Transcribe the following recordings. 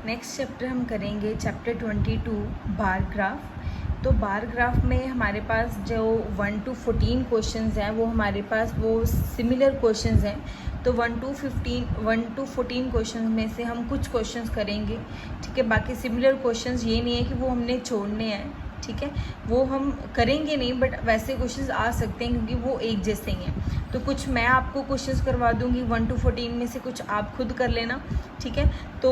Next chapter हम करेंगे chapter 22 bar graph. तो बार ग्राफ में हमारे पास जो 1 to 14 क्वेश्चंस हैं वो हमारे पास वो सिमिलर क्वेश्चंस हैं। तो 1 to 14 क्वेश्चंस में से हम कुछ क्वेश्चंस करेंगे, ठीक है। बाकी सिमिलर क्वेश्चंस ये नहीं है कि वो हमने छोड़ने हैं, ठीक है, वो हम करेंगे नहीं, बट वैसे क्वेश्चंस आ सकते हैं क्योंकि वो एक जैसे ही हैं। तो कुछ मैं आपको क्वेश्चंस करवा दूंगी 1 to 14 में से, कुछ आप खुद कर लेना, ठीक है। तो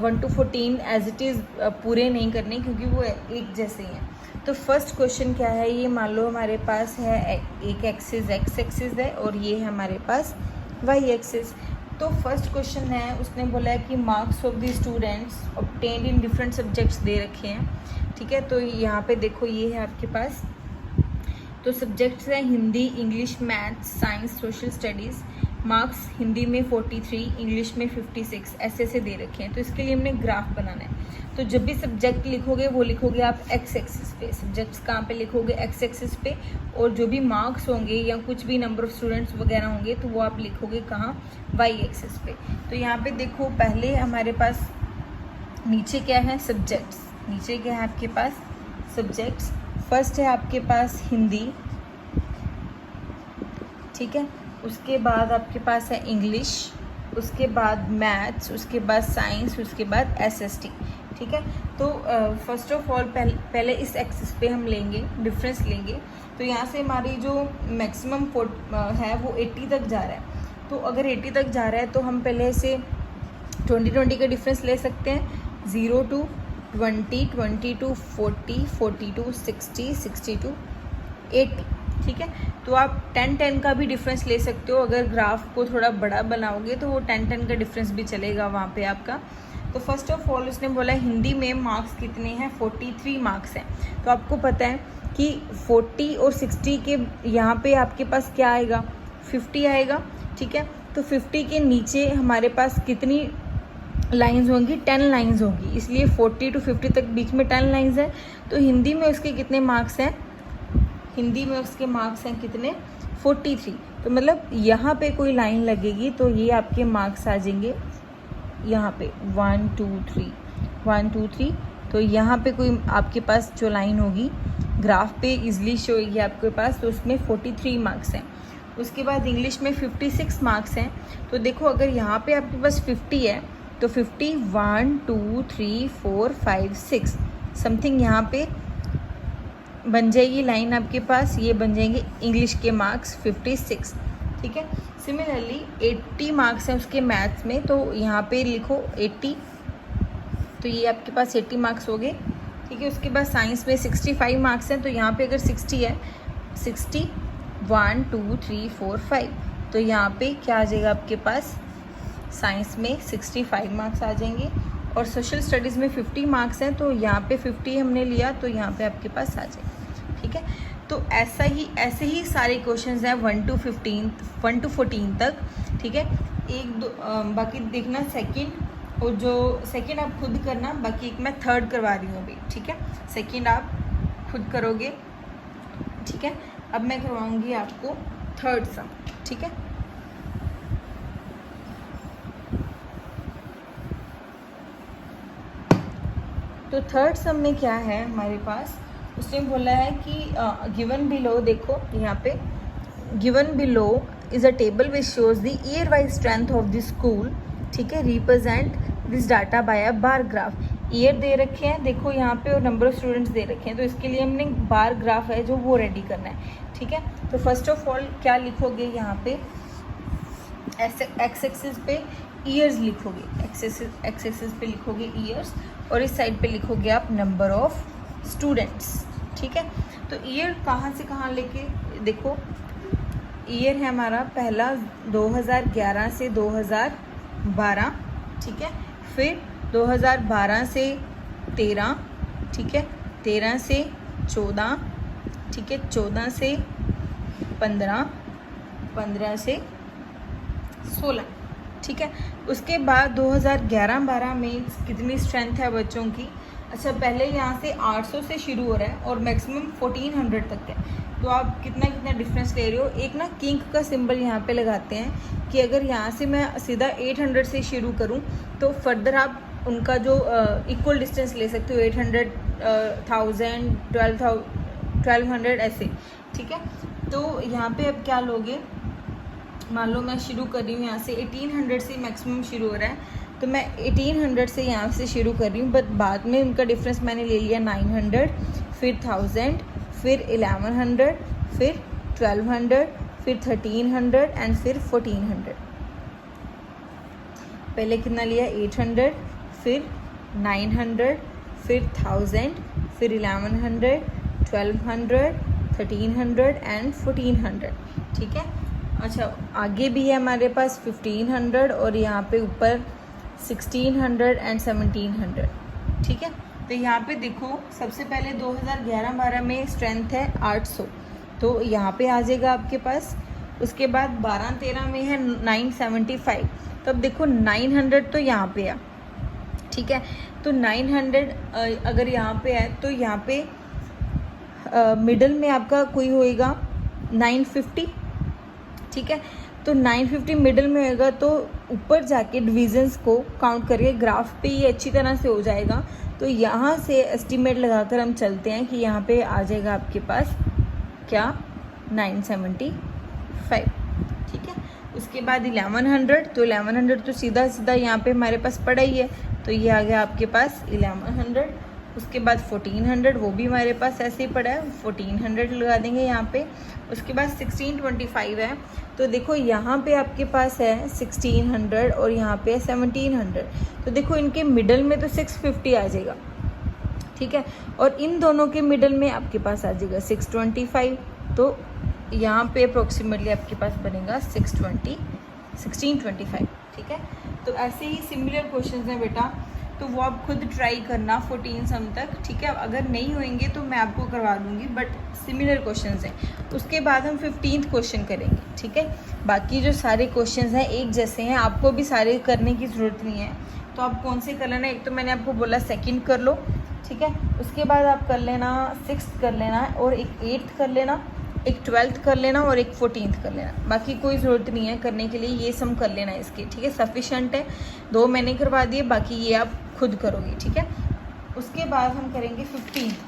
1 to 14 एज इट इज़ पूरे नहीं करने क्योंकि वो एक जैसे ही हैं। तो फर्स्ट क्वेश्चन क्या है, ये मान लो हमारे पास है एक एक्सिस एक्स एक्सिस है और ये है हमारे पास वाई एक्सिस। तो फर्स्ट क्वेश्चन है, उसने बोला है कि marks of the students obtained in different subjects दे रखे हैं, ठीक है। तो यहाँ पे देखो ये है आपके पास, तो सब्जेक्ट्स हैं Hindi, English, maths, science, social studies. Marks Hindi में 43, इंग्लिश में 56 ऐसे दे रखे हैं। तो इसके लिए हमने ग्राफ बनाना है। तो जब भी सब्जेक्ट लिखोगे वो लिखोगे आप एक्स एक्सिस पे, सब्जेक्ट्स कहाँ पे लिखोगे एक्स एक्सिस पे, और जो भी मार्क्स होंगे या कुछ भी नंबर ऑफ स्टूडेंट्स वगैरह होंगे तो वो आप लिखोगे कहाँ, वाई एक्सिस पे। तो यहाँ पे देखो पहले हमारे पास नीचे क्या है, सब्जेक्ट्स। नीचे क्या है आपके पास, सब्जेक्ट्स। फर्स्ट है आपके पास हिंदी, ठीक है। उसके बाद आपके पास है इंग्लिश, उसके बाद मैथ्स, उसके बाद साइंस, उसके बाद एसएसटी, ठीक है। तो फर्स्ट ऑफ ऑल पहले इस एक्सिस पे हम लेंगे, डिफरेंस लेंगे। तो यहाँ से हमारी जो मैक्सिमम है वो 80 तक जा रहा है। तो अगर 80 तक जा रहा है तो हम पहले से 20 का डिफरेंस ले सकते हैं, 0 to 20, 20 to 40, 40 to 60, 60 to 80, ठीक है। तो आप 10 का भी डिफरेंस ले सकते हो। अगर ग्राफ को थोड़ा बड़ा बनाओगे तो वो 10 का डिफरेंस भी चलेगा वहाँ पे आपका। तो फर्स्ट ऑफ ऑल उसने बोला हिंदी में मार्क्स कितने हैं, 43 मार्क्स हैं। तो आपको पता है कि 40 और 60 के यहाँ पे आपके पास क्या आएगा, 50 आएगा, ठीक है। तो 50 के नीचे हमारे पास कितनी लाइंस होंगी, 10 लाइंस होंगी, इसलिए 40 to 50 तक बीच में 10 लाइंस हैं। तो हिंदी में उसके कितने मार्क्स हैं, हिंदी में उसके मार्क्स हैं कितने, 43। तो मतलब यहाँ पे कोई लाइन लगेगी तो ये आपके मार्क्स आ जाएंगे यहाँ पे 1 2 3 1 2 3। तो यहाँ पे कोई आपके पास जो लाइन होगी ग्राफ पे इजली शो होगी आपके पास, तो उसमें 43 मार्क्स हैं। उसके बाद इंग्लिश में 56 मार्क्स हैं। तो देखो अगर यहाँ पे आपके पास 50 है तो 50 1 2 3 4 5 6 समथिंग यहाँ पे बन जाएगी लाइन आपके पास, ये बन जाएंगे इंग्लिश के मार्क्स 56, ठीक है। सिमिलरली 80 मार्क्स हैं उसके मैथ्स में, तो यहाँ पे लिखो 80, तो ये आपके पास 80 मार्क्स हो गए, ठीक है। उसके बाद साइंस में 65 मार्क्स हैं, तो यहाँ पे अगर 60 है, 60 1 2 3 4 5, तो यहाँ पे क्या आ जाएगा आपके पास, साइंस में 65 मार्क्स आ जाएंगे। और सोशल स्टडीज़ में 50 मार्क्स हैं, तो यहाँ पे 50 हमने लिया, तो यहाँ पे आपके पास आ जाएगा, ठीक है। तो ऐसे ही सारे क्वेश्चंस हैं 1 to 14 तक, ठीक है। एक दो बाकी देखना सेकंड, और जो सेकंड आप खुद करना, बाकी एक मैं थर्ड करवा रही हूँ अभी, ठीक है। सेकंड आप खुद करोगे, ठीक है। अब मैं करवाऊँगी आपको थर्ड सम, ठीक है। तो थर्ड सम में क्या है हमारे पास, उसने बोला है कि गिवन बिलो, देखो यहाँ पे given below is a table which shows the year wise strength of the school, ठीक है। Represent this data by a bar graph. Year दे रखे हैं देखो यहाँ पे, और नंबर ऑफ स्टूडेंट्स दे रखे हैं, तो इसके लिए हमने बार ग्राफ है जो वो रेडी करना है, ठीक है। तो फर्स्ट ऑफ ऑल क्या लिखोगे यहाँ पे, एक्स एक्सिस पे ईयर्स लिखोगे, एक्स एक्सिस पे लिखोगे ईयर्स, और इस साइड पे लिखोगे आप नंबर ऑफ स्टूडेंट्स, ठीक है। तो ईयर कहाँ से कहाँ लेके देखो, ईयर है हमारा पहला 2011 से 2012, ठीक है। फिर 2012 से 13, ठीक है, 13 से 14, ठीक है, 14 से 15, 15 से 16, ठीक है। उसके बाद 2011-12 में कितनी स्ट्रेंथ है बच्चों की, अच्छा पहले यहाँ से 800 से शुरू हो रहा है और मैक्सिमम 1400 तक है। तो आप कितना कितना डिफरेंस ले रहे हो, एक ना किंग का सिंबल यहाँ पे लगाते हैं कि अगर यहाँ से मैं सीधा 800 से शुरू करूँ तो फर्दर आप उनका जो इक्वल डिस्टेंस ले सकते हो, 800, 1000, 1200 ऐसे, ठीक है। तो यहाँ पे अब क्या लोगे, मान लो मैं शुरू कर रही हूँ यहाँ से 1800 से मैक्सिमम शुरू हो रहा है, तो मैं 1800 से यहाँ से शुरू कर रही हूँ, बट बाद में उनका डिफरेंस मैंने ले लिया 900, फिर 1000, फिर 1100, फिर 1200, फिर 1300 एंड फिर 1400। पहले कितना लिया 800, फिर 900, फिर 1000, फिर 1100, 1200, 1300 एंड 1400, ठीक है। अच्छा, आगे भी है हमारे पास 1500 और यहाँ पे ऊपर 1600 एंड 1700, ठीक है। तो यहाँ पे देखो सबसे पहले 2011-12 में स्ट्रेंथ है 800, तो यहाँ पे आ जाएगा आपके पास। उसके बाद 12-13 में है 975, तो अब देखो 900 तो यहाँ पे है, ठीक है। तो 900 अगर यहाँ पे है तो यहाँ पे मिडल में आपका कोई होएगा 950, ठीक है। तो 950 मिडल में होएगा, तो ऊपर जाके डिविजन्स को काउंट करके ग्राफ पे ये अच्छी तरह से हो जाएगा। तो यहाँ से एस्टिमेट लगाकर हम चलते हैं कि यहाँ पे आ जाएगा आपके पास क्या 975, ठीक है। उसके बाद 1100, तो 1100 तो सीधा सीधा यहाँ पे हमारे पास पड़ा ही है, तो ये आ गया आपके पास 1100। उसके बाद 1400, वो भी हमारे पास ऐसे ही पड़ा है, 1400 लगा देंगे यहाँ पे। उसके बाद 1625 है, तो देखो यहाँ पे आपके पास है 1600 और यहाँ पे है 1700, तो देखो इनके मिडल में तो 650 आ जाएगा, ठीक है। और इन दोनों के मिडल में आपके पास आ जाएगा 625, तो यहाँ पे अप्रोक्सीमेटली आपके पास बनेगा 1625, ठीक है। तो ऐसे ही सिमिलर क्वेश्चंस हैं बेटा, तो वो आप खुद ट्राई करना 14 सम तक, ठीक है। अगर नहीं होंगे तो मैं आपको करवा दूंगी, बट सिमिलर क्वेश्चंस हैं। उसके बाद हम 15th क्वेश्चन करेंगे, ठीक है। बाकी जो सारे क्वेश्चंस हैं एक जैसे हैं, आपको भी सारे करने की ज़रूरत नहीं है। तो आप कौन से कर लेना, एक तो मैंने आपको बोला 2nd कर लो, ठीक है। उसके बाद आप कर लेना 6th कर लेना, और एक 8th कर लेना, एक 12th कर लेना और एक 14th कर लेना। बाकी कोई ज़रूरत नहीं है करने के लिए, ये सम कर लेना इसके, ठीक है। सफिशेंट है, 2 मैंने करवा दिए, बाकी ये आप खुद करोगे, ठीक है। उसके बाद हम करेंगे 15th,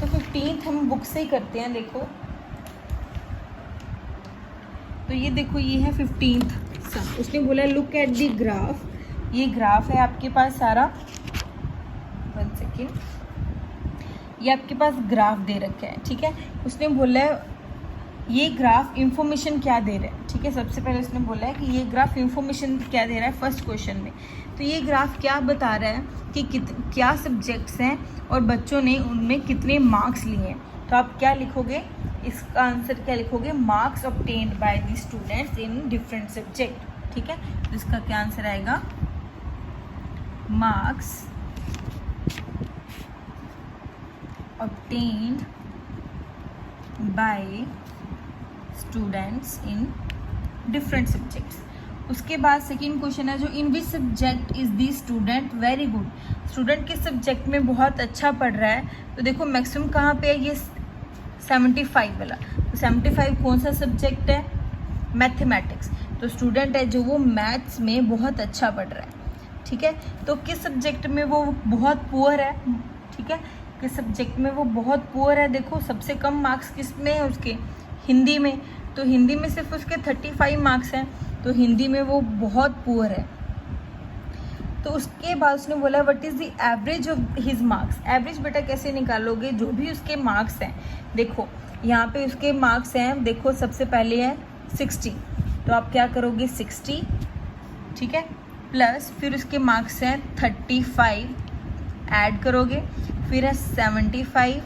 तो 15th हम बुक से ही करते हैं। देखो तो ये देखो, ये है 15th सम। उसने बोला लुक एट दी ग्राफ, ये ग्राफ है आपके पास सारा, 1 सेकेंड, ये आपके पास ग्राफ दे रखा है, ठीक है। उसने बोला है ये ग्राफ इंफॉर्मेशन क्या दे रहा है, ठीक है। सबसे पहले उसने बोला है कि ये ग्राफ इंफॉर्मेशन क्या दे रहा है फर्स्ट क्वेश्चन में। तो ये ग्राफ क्या बता रहा है कि क्या सब्जेक्ट्स हैं और बच्चों ने उनमें कितने मार्क्स लिए हैं। तो आप क्या लिखोगे, इसका आंसर क्या लिखोगे, marks obtained by the students in different subject, ठीक है। तो इसका क्या आंसर आएगा, marks obtained by students in different subjects। उसके बाद सेकंड क्वेश्चन है जो in which subject is the student very good, student किस सब्जेक्ट में बहुत अच्छा पढ़ रहा है। तो देखो मैक्सिमम कहाँ पे है, ये 75 वाला। तो 75 कौन सा सब्जेक्ट है, मैथमेटिक्स। तो स्टूडेंट है जो वो मैथ्स में बहुत अच्छा पढ़ रहा है, ठीक है। तो किस सब्जेक्ट में वो बहुत पुअर है, ठीक है, किस सब्जेक्ट में वो बहुत पुअर है। देखो सबसे कम मार्क्स किस में है उसके, हिंदी में। तो हिंदी में सिर्फ उसके 35 मार्क्स हैं, तो हिंदी में वो बहुत पुअर है। तो उसके बाद उसने बोला what is the average of his marks. Average बेटा कैसे निकालोगे, जो भी उसके मार्क्स हैं, देखो यहाँ पे उसके मार्क्स हैं, देखो सबसे पहले है 60, तो आप क्या करोगे 60, ठीक है, प्लस फिर उसके मार्क्स हैं 35, ऐड करोगे, फिर है 75,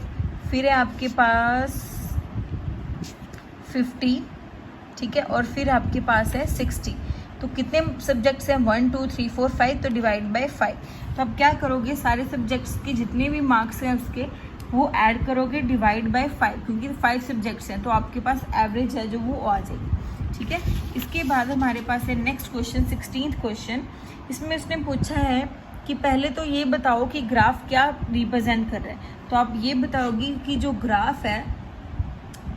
फिर है आपके पास 50, ठीक है, और फिर आपके पास है 60। तो कितने सब्जेक्ट्स हैं, 1 2 3 4 5, तो डिवाइड बाय 5। तो आप क्या करोगे, सारे सब्जेक्ट्स के जितने भी मार्क्स हैं उसके वो ऐड करोगे डिवाइड बाय 5, क्योंकि 5 सब्जेक्ट्स हैं, तो आपके पास एवरेज है जो वो आ जाएगी, ठीक है। इसके बाद हमारे पास है नेक्स्ट क्वेश्चन, 16th क्वेश्चन। इसमें उसने पूछा है कि पहले तो ये बताओ कि ग्राफ क्या रिप्रेजेंट कर रहा है। तो आप ये बताओगी कि जो ग्राफ है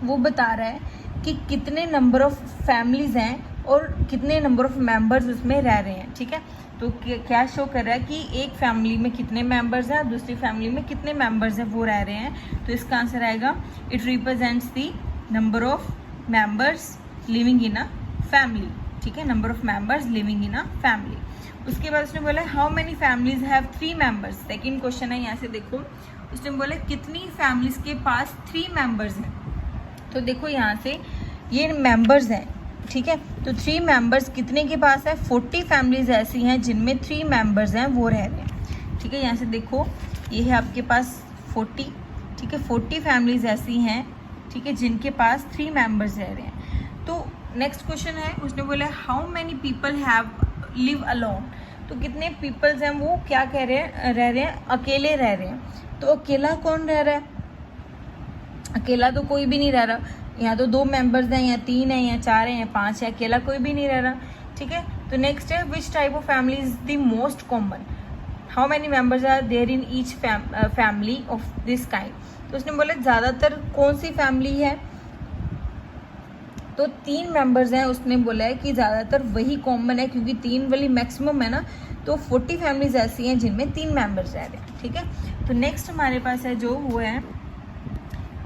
वो बता रहा है कि कितने नंबर ऑफ फैमिलीज़ हैं और कितने नंबर ऑफ मेंबर्स उसमें रह रहे हैं, ठीक है। तो क्या शो कर रहा है कि एक फैमिली में कितने मेंबर्स हैं और दूसरी फैमिली में कितने मेंबर्स हैं वो रह रहे हैं। तो इसका आंसर आएगा it represents the number of members living in a family. ठीक है, number of members living in a family. उसके बाद उसने बोला how many families have 3 members. Second question है, यहाँ से देखो उसने बोला कितनी फैमिलीज के पास 3 मेंबर्स हैं। तो देखो यहाँ से ये मेंबर्स हैं, ठीक है, तो 3 मेंबर्स कितने के पास है, 40 फैमिलीज ऐसी हैं जिनमें 3 मेंबर्स हैं वो रह रहे हैं। ठीक है, यहाँ से देखो ये है आपके पास 40, ठीक है, 40 फैमिलीज ऐसी हैं, ठीक है, जिनके पास 3 मेंबर्स रह रहे हैं। तो नेक्स्ट क्वेश्चन है, उसने बोला how many people have live alone. तो कितने पीपल्स हैं वो क्या कह रहे हैं, रह रहे हैं, अकेले रह रहे हैं। तो अकेला कौन रह रहा है, अकेला तो कोई भी नहीं रह रहा। यहाँ तो 2 मेंबर्स हैं, या 3 हैं, या 4 हैं, या 5 है, अकेला कोई भी नहीं रह रहा। ठीक है, तो नेक्स्ट है which type of family is the most common, how many members are there in each family of this kind. तो उसने बोला ज़्यादातर कौन सी फैमिली है, तो 3 मेंबर्स हैं। उसने बोला है कि ज़्यादातर वही कॉमन है क्योंकि 3 वाली मैक्सिमम है ना, तो 40 फैमिलीज ऐसी हैं जिनमें 3 मेंबर्स रह रहे हैं। ठीक है, तो नेक्स्ट हमारे पास है जो वो है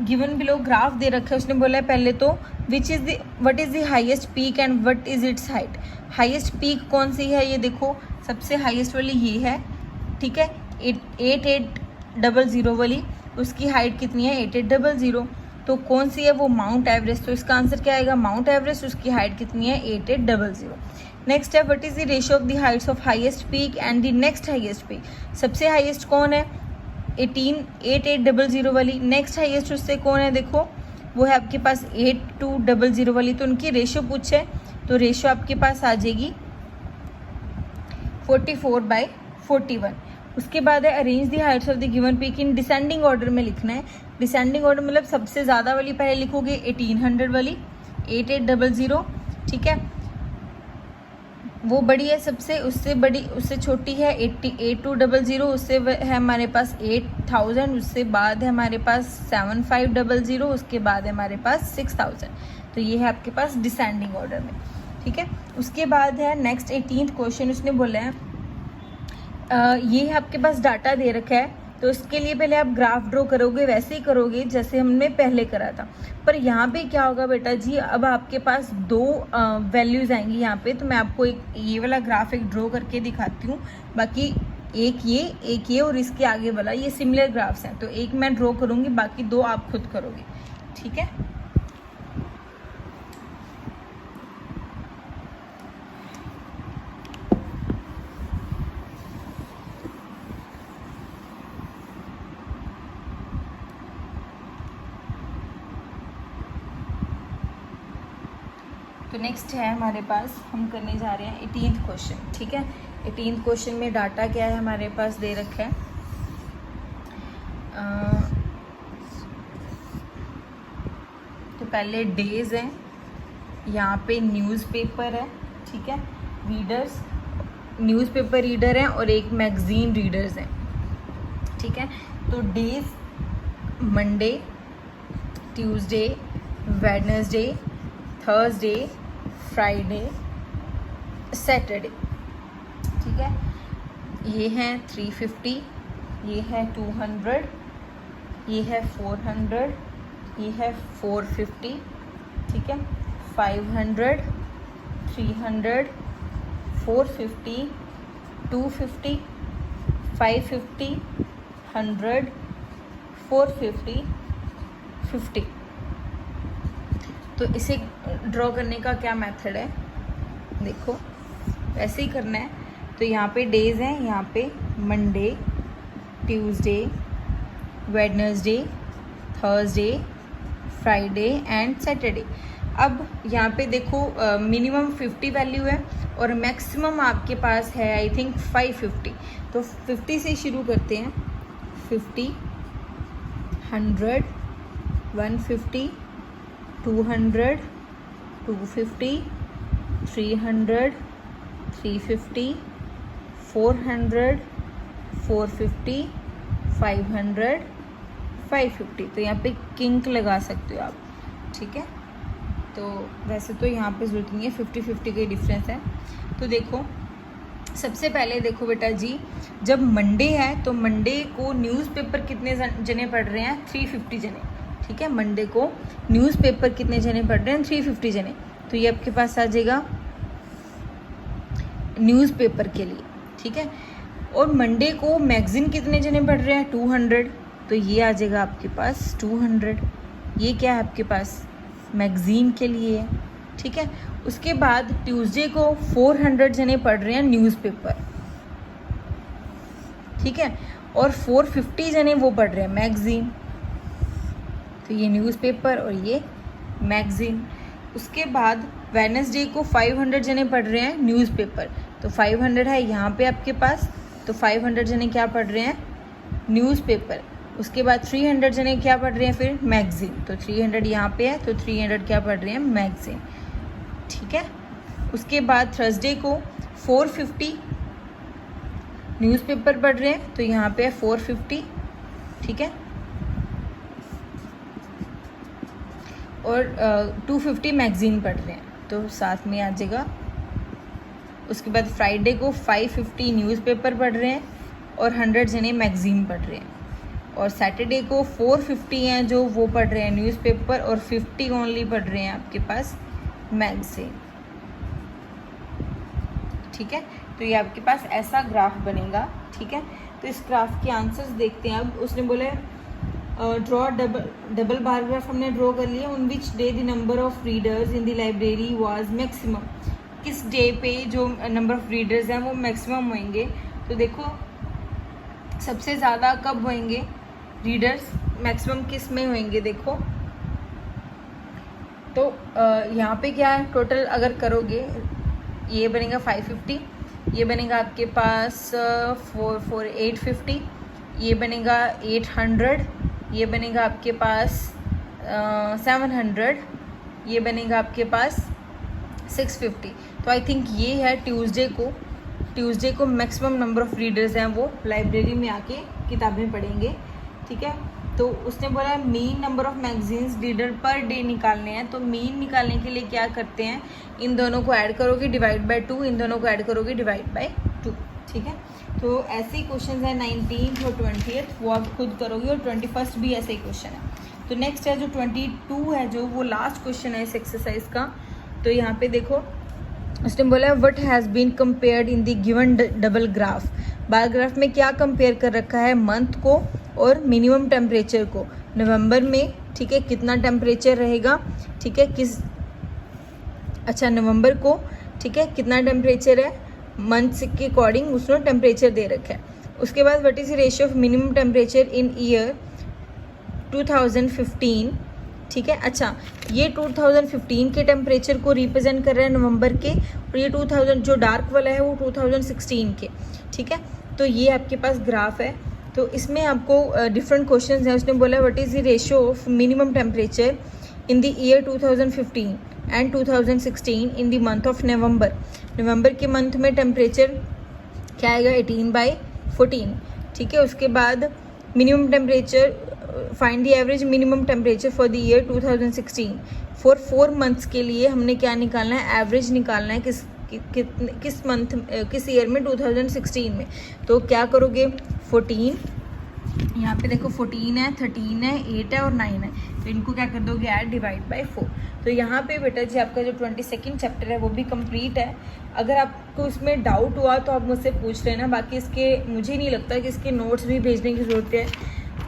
गिवन बिलो ग्राफ दे रखा है। उसने बोला है पहले तो which is the what is the highest peak and what is it's height. Highest peak कौन सी है, ये देखो सबसे हाईएस्ट वाली ये है, ठीक है, 8800 वाली, उसकी हाइट कितनी है 8800। तो कौन सी है वो माउंट एवरेस्ट। तो इसका आंसर क्या आएगा माउंट एवरेस्ट, उसकी हाइट कितनी है 8800। नेक्स्ट है what is the ratio of the Heights of highest peak and the next highest peak. सबसे हाईएस्ट कौन है 8800 वाली, नेक्स्ट हाईएस्ट उससे कौन है, देखो वो है आपके पास 8200 वाली। तो उनकी रेशियो पूछे तो रेशियो आपके पास आ जाएगी 44/41। उसके बाद है arrange the Heights of the given peak in descending order में लिखना है। डिसेंडिंग ऑर्डर मतलब सबसे ज़्यादा वाली पहले लिखोगे 1800 वाली 8800, ठीक है, वो बड़ी है सबसे, उससे बड़ी उससे छोटी है 8200, उससे है हमारे पास 8000, उससे बाद है हमारे पास 7500, उसके बाद है हमारे पास 6000। तो ये है आपके पास डिसेंडिंग ऑर्डर में। ठीक है, उसके बाद है नेक्स्ट 18th क्वेश्चन। उसने बोला है ये है आपके पास डाटा दे रखा है, तो इसके लिए पहले आप ग्राफ ड्रॉ करोगे, वैसे ही करोगे जैसे हमने पहले करा था। पर यहाँ पे क्या होगा बेटा जी, अब आपके पास 2 वैल्यूज़ आएंगी यहाँ पे। तो मैं आपको एक ये वाला ग्राफ एक ड्रॉ करके दिखाती हूँ, बाकी एक ये और इसके आगे वाला ये सिमिलर ग्राफ्स हैं। तो एक मैं ड्रॉ करूँगी, बाकी 2 आप खुद करोगे। ठीक है, तो नेक्स्ट है हमारे पास, हम करने जा रहे हैं 18th क्वेश्चन। ठीक है, 18th क्वेश्चन में डाटा क्या है हमारे पास दे रखा है, तो पहले डेज हैं, यहाँ पे न्यूज़पेपर है, ठीक है, रीडर्स न्यूज़पेपर रीडर हैं और एक मैगज़ीन रीडर्स हैं। ठीक है, तो days Monday, Tuesday, Wednesday, Thursday, Friday, Saturday. ठीक है, ये है 350, ये है 200, ये है 400, ये है 450, ठीक है, 500, 300, 450, 250, 550, 100, 450, 50। तो इसे ड्रॉ करने का क्या मेथड है, देखो ऐसे ही करना है। तो यहाँ पे डेज हैं, यहाँ पे Monday, Tuesday, Wednesday, Thursday, Friday and Saturday. अब यहाँ पे देखो मिनिमम 50 वैल्यू है और मैक्सिमम आपके पास है आई थिंक 550। तो 50 से शुरू करते हैं, 50, 100, 150, 200, 250, 300, 350, 400, 450, 500, 550। तो यहाँ पे किंक लगा सकते हो आप। ठीक है, तो वैसे तो यहाँ पे ज़रूरत नहीं है, 50-50 के डिफरेंस है। तो देखो सबसे पहले देखो बेटा जी, जब मंडे है तो मंडे को न्यूज़पेपर कितने जने पढ़ रहे हैं? 350 जने। ठीक है, मंडे को न्यूज़पेपर कितने जने पढ़ रहे हैं? 350 जने। तो ये आपके पास आ जाएगा न्यूज़पेपर के लिए। ठीक है, और मंडे को मैगजीन कितने जने पढ़ रहे हैं? 200। तो ये आ जाएगा आपके पास 200। ये क्या है आपके पास? मैगजीन के लिए है। ठीक है, उसके बाद ट्यूसडे को 400 जने पढ़ रहे हैं न्यूज़पेपर। ठीक है, और 450 जने वो पढ़ रहे हैं मैगजीन। तो ये न्यूज़पेपर और ये मैगजीन। उसके बाद वेडनेसडे को 500 जने पढ़ रहे हैं न्यूज़पेपर। तो 500 है यहाँ पे आपके पास, तो 500 जने क्या पढ़ रहे हैं? न्यूज़पेपर। उसके बाद 300 जने क्या पढ़ रहे हैं फिर? मैगजीन। तो 300 यहाँ पे है, तो 300 क्या पढ़ रहे हैं? मैगजीन। ठीक है, उसके बाद थर्सडे को 450 न्यूज़पेपर पढ़ रहे हैं, तो यहाँ पे है 450। ठीक है, और 250 मैगजीन पढ़ रहे हैं, तो साथ में आ जाएगा। उसके बाद फ्राइडे को 550 न्यूज़पेपर पढ़ रहे हैं और 100 जने मैगजीन पढ़ रहे हैं। और सैटरडे को 450 हैं जो वो पढ़ रहे हैं न्यूज़पेपर, और 50 ओनली पढ़ रहे हैं आपके पास मैगजीन। ठीक है, तो ये आपके पास ऐसा ग्राफ बनेगा। ठीक है, तो इस ग्राफ के आंसर्स देखते हैं। अब उसने बोला ड्रॉ डबल बार ग्राफ हमने ड्रॉ कर लिया। On which day the number of readers in the library was maximum. किस डे पे जो नंबर ऑफ रीडर्स हैं वो मैक्सिमम होंगे? तो देखो सबसे ज़्यादा कब होंगे रीडर्स? मैक्सिमम किस में होंगे? देखो तो यहाँ पे क्या है टोटल अगर करोगे, ये बनेगा 550, ये बनेगा आपके पास 850, ये बनेगा 800, ये बनेगा आपके पास 700, ये बनेगा आपके पास 650। तो आई थिंक ये है ट्यूसडे को मैक्सिमम नंबर ऑफ रीडर्स हैं वो लाइब्रेरी में आके किताबें पढ़ेंगे। ठीक है, तो उसने बोला mean number of magazines reader per day निकालने हैं। तो मीन निकालने के लिए क्या करते हैं? इन दोनों को ऐड करोगे डिवाइड बाय 2, इन दोनों को ऐड करोगे डिवाइड बाय 2। ठीक है, तो ऐसे ही क्वेश्चन है 19th और 20th, वो आप खुद करोगे, और 21st भी ऐसे ही क्वेश्चन है। तो नेक्स्ट है जो 22 है, जो वो लास्ट क्वेश्चन है इस एक्सरसाइज का। तो यहाँ पे देखो उसने बोला what has been compared in the given double graph. Bar graph में क्या कंपेयर कर रखा है? मंथ को और मिनिमम टेम्परेचर को। नवंबर में ठीक है कितना टेम्परेचर रहेगा? ठीक है, नवंबर को ठीक है कितना टेम्परेचर है? मंथ के अकॉर्डिंग उसने टेम्परेचर दे रखा है। उसके बाद what is the ratio of minimum temperature in year 2015। ठीक है, अच्छा ये 2015 के टेम्परेचर को रिप्रेजेंट कर रहा है नवंबर के, और ये 2000 जो डार्क वाला है वो 2016 के। ठीक है, तो ये आपके पास ग्राफ है। तो इसमें आपको डिफरेंट क्वेश्चंस हैं। उसने बोला what is the ratio of minimum temperature in the year 2015 and 2016 in the month of November. नवंबर के मंथ में टेम्परेचर क्या आएगा? 18/14। ठीक है, उसके बाद minimum temperature find the average minimum temperature for the year 2016। For 4 months के लिए हमने क्या निकालना है? एवरेज निकालना है किस मंथ किस ईयर में? 2016 में। तो क्या करोगे? 14, यहाँ पे देखो 14 है, 13 है, 8 है और 9 है, तो इनको क्या कर दोगे? Add divide by 4। तो यहाँ पे बेटा जी आपका जो 22nd चैप्टर है वो भी कंप्लीट है। अगर आपको इसमें डाउट हुआ तो आप मुझसे पूछ लेना। बाकी इसके मुझे नहीं लगता कि इसके नोट्स भी भेजने की ज़रूरत है,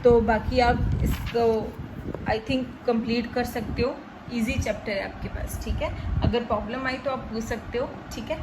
तो बाकी आप इसको आई थिंक कंप्लीट कर सकते हो। इजी चैप्टर है आपके पास। ठीक है, अगर प्रॉब्लम आई तो आप पूछ सकते हो। ठीक है।